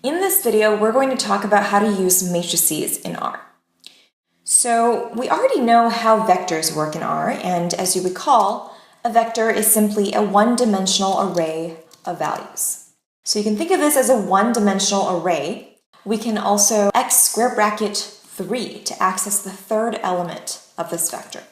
In this video, we're going to talk about how to use matrices in R. So we already know how vectors work in R, and as you recall, a vector is simply a one-dimensional array of values. So you can think of this as a one-dimensional array. We can also x square bracket 3 to access the third element of this vector.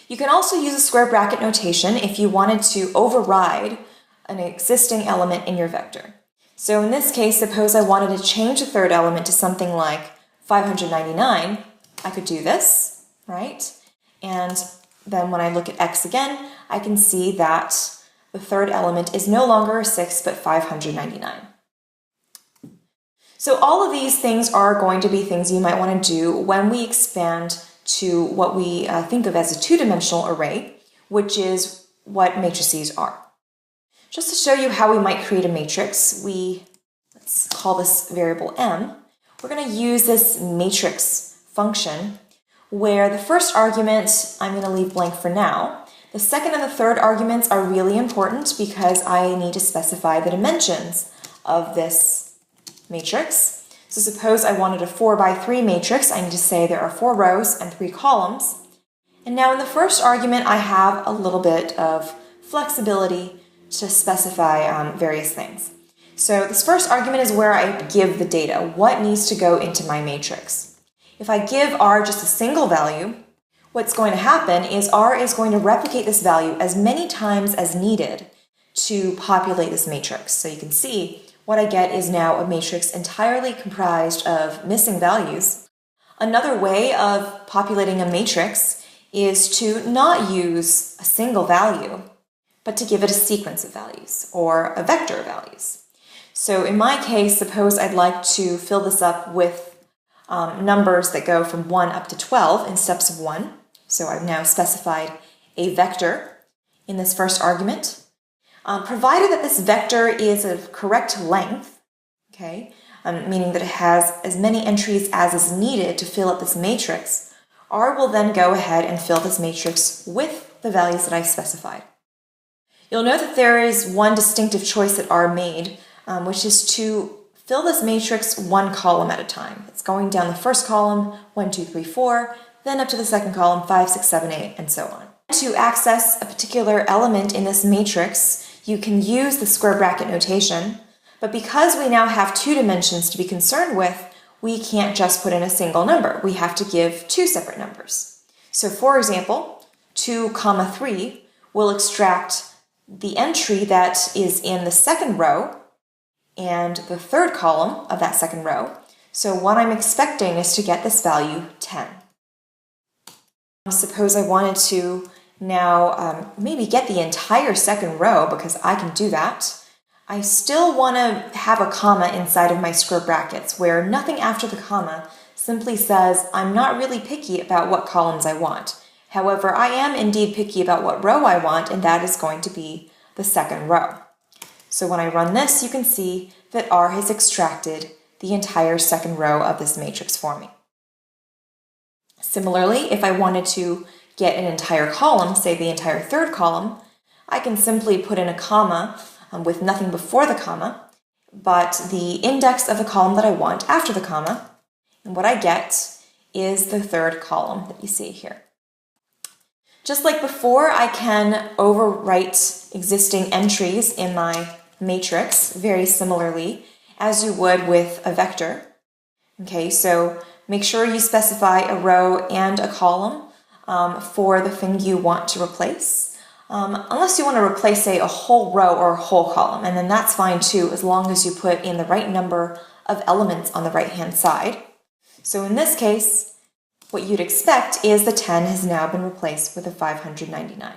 You can also use a square bracket notation if you wanted to override an existing element in your vector. So in this case, suppose I wanted to change the third element to something like 599, I could do this, right? And then when I look at x again, I can see that the third element is no longer 6, but 599. So all of these things are going to be things you might want to do when we expand to what we think of as a two-dimensional array, which is what matrices are. Just to show you how we might create a matrix, let's call this variable m. We're going to use this matrix function where the first argument I'm going to leave blank for now. The second and the third arguments are really important because I need to specify the dimensions of this matrix. So suppose I wanted a 4 by 3 matrix, I need to say there are 4 rows and 3 columns. And now in the first argument, I have a little bit of flexibility to specify various things. So this first argument is where I give the data, what needs to go into my matrix. If I give R just a single value, what's going to happen is R is going to replicate this value as many times as needed to populate this matrix. So you can see what I get is now a matrix entirely comprised of missing values. Another way of populating a matrix is to not use a single value, but to give it a sequence of values or a vector of values. So in my case, suppose I'd like to fill this up with numbers that go from 1 up to 12 in steps of 1. So I've now specified a vector in this first argument. Provided that this vector is of correct length, okay, meaning that it has as many entries as is needed to fill up this matrix, R will then go ahead and fill this matrix with the values that I specified. You'll note that there is one distinctive choice that R made, which is to fill this matrix one column at a time. It's going down the first column, 1, 2, 3, 4, then up to the second column, 5, 6, 7, 8, and so on. To access a particular element in this matrix, you can use the square bracket notation, but because we now have 2 dimensions to be concerned with, we can't just put in a single number. We have to give 2 separate numbers. So for example, 2, 3 will extract the entry that is in the second row and the third column of that second row. So what I'm expecting is to get this value 10. Suppose I wanted to now maybe get the entire second row, because I can do that. I still want to have a comma inside of my square brackets where nothing after the comma simply says I'm not really picky about what columns I want. However, I am indeed picky about what row I want, and that is going to be the second row. So when I run this, you can see that R has extracted the entire second row of this matrix for me. Similarly, if I wanted to get an entire column, say the entire third column, I can simply put in a comma with nothing before the comma, but the index of the column that I want after the comma, and what I get is the third column that you see here. Just like before, I can overwrite existing entries in my matrix very similarly as you would with a vector. Okay, so make sure you specify a row and a column for the thing you want to replace. Unless you want to replace, say, a whole row or a whole column, and then that's fine too, as long as you put in the right number of elements on the right-hand side. So in this case, what you'd expect is the 10 has now been replaced with a 599.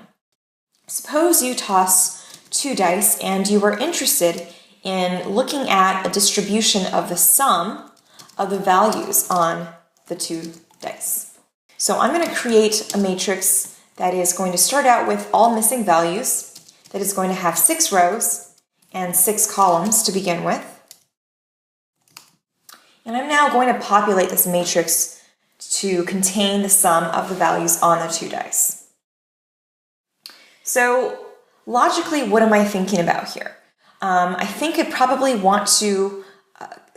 Suppose you toss 2 dice and you were interested in looking at a distribution of the sum of the values on the 2 dice. So I'm going to create a matrix that is going to start out with all missing values, that is going to have 6 rows and 6 columns to begin with. And I'm now going to populate this matrix to contain the sum of the values on the 2 dice. So logically, what am I thinking about here? I think I probably want to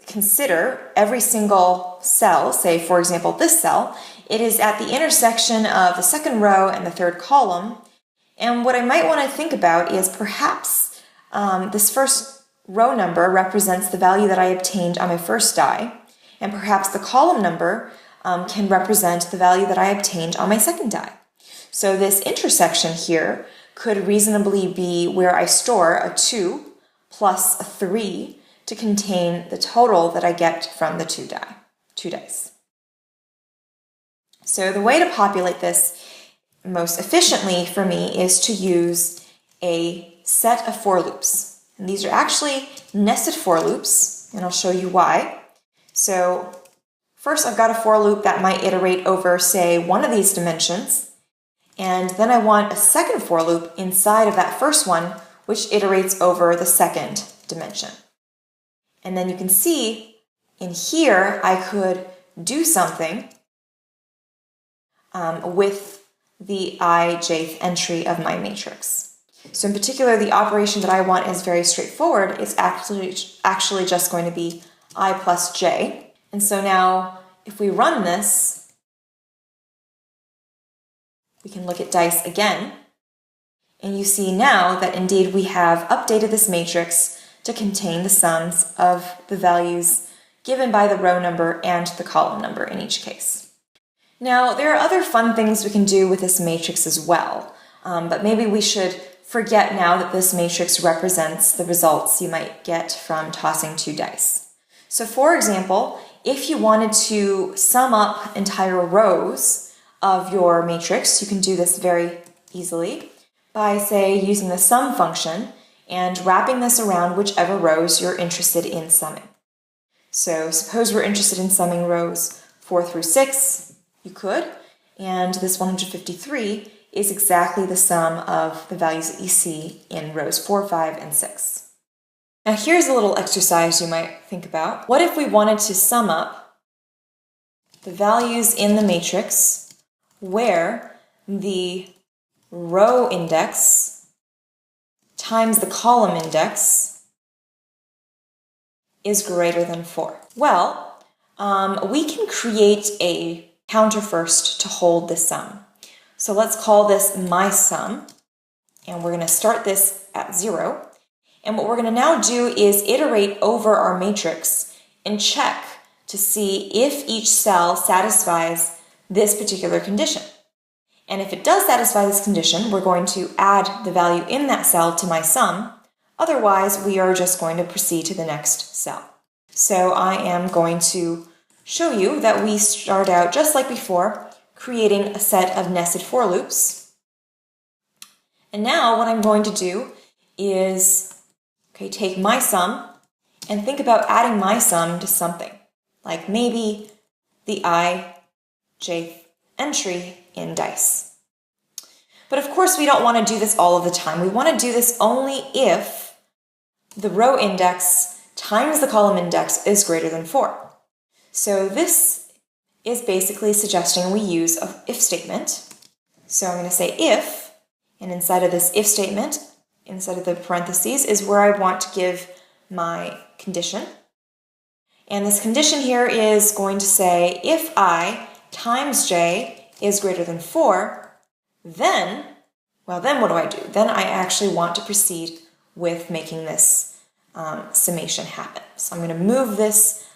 consider every single cell, say for example this cell, it is at the intersection of the second row and the third column. And what I might want to think about is perhaps this first row number represents the value that I obtained on my first die, and perhaps the column number can represent the value that I obtained on my second die. So this intersection here could reasonably be where I store a 2 plus a 3 to contain the total that I get from the two dice. So the way to populate this most efficiently for me is to use a set of for loops. And these are actually nested for loops, and I'll show you why. So first I've got a for loop that might iterate over, say, one of these dimensions, and then I want a second for loop inside of that first one, which iterates over the second dimension. And then you can see in here I could do something with the ijth entry of my matrix. So in particular, the operation that I want is very straightforward. It's actually just going to be I plus j. And so now if we run this, we can look at dice again. And you see now that indeed we have updated this matrix to contain the sums of the values given by the row number and the column number in each case. Now, there are other fun things we can do with this matrix as well, but maybe we should forget now that this matrix represents the results you might get from tossing two dice. So for example, if you wanted to sum up entire rows of your matrix, you can do this very easily by, say, using the sum function and wrapping this around whichever rows you're interested in summing. So suppose we're interested in summing rows 4 through 6, you could, and this 153 is exactly the sum of the values that you see in rows 4, 5, and 6. Now here's a little exercise you might think about. What if we wanted to sum up the values in the matrix where the row index times the column index is greater than 4? Well, we can create a counter first to hold this sum. So let's call this my sum, and we're going to start this at 0. And what we're going to now do is iterate over our matrix and check to see if each cell satisfies this particular condition. And if it does satisfy this condition, we're going to add the value in that cell to my sum. Otherwise, we are just going to proceed to the next cell. So I am going to show you that we start out just like before, creating a set of nested for loops. And now what I'm going to do is take my sum and think about adding my sum to something, like maybe the ijth entry in dice. But of course we don't want to do this all of the time. We want to do this only if the row index times the column index is greater than 4. So this is basically suggesting we use an if statement. So I'm going to say if, and inside of this if statement, inside of the parentheses, is where I want to give my condition. And this condition here is going to say if I times j is greater than 4, then what do? Then I actually want to proceed with making this summation happen. So I'm going to move this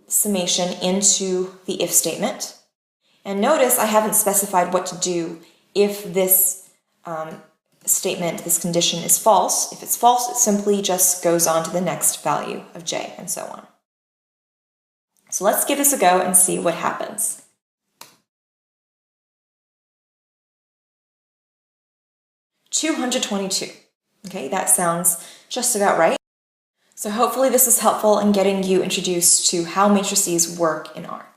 summation into the if statement. And notice I haven't specified what to do if this statement, this condition is false. If it's false, it simply just goes on to the next value of j and so on. So let's give this a go and see what happens. $222. Okay, that sounds just about right. So hopefully this is helpful in getting you introduced to how matrices work in R.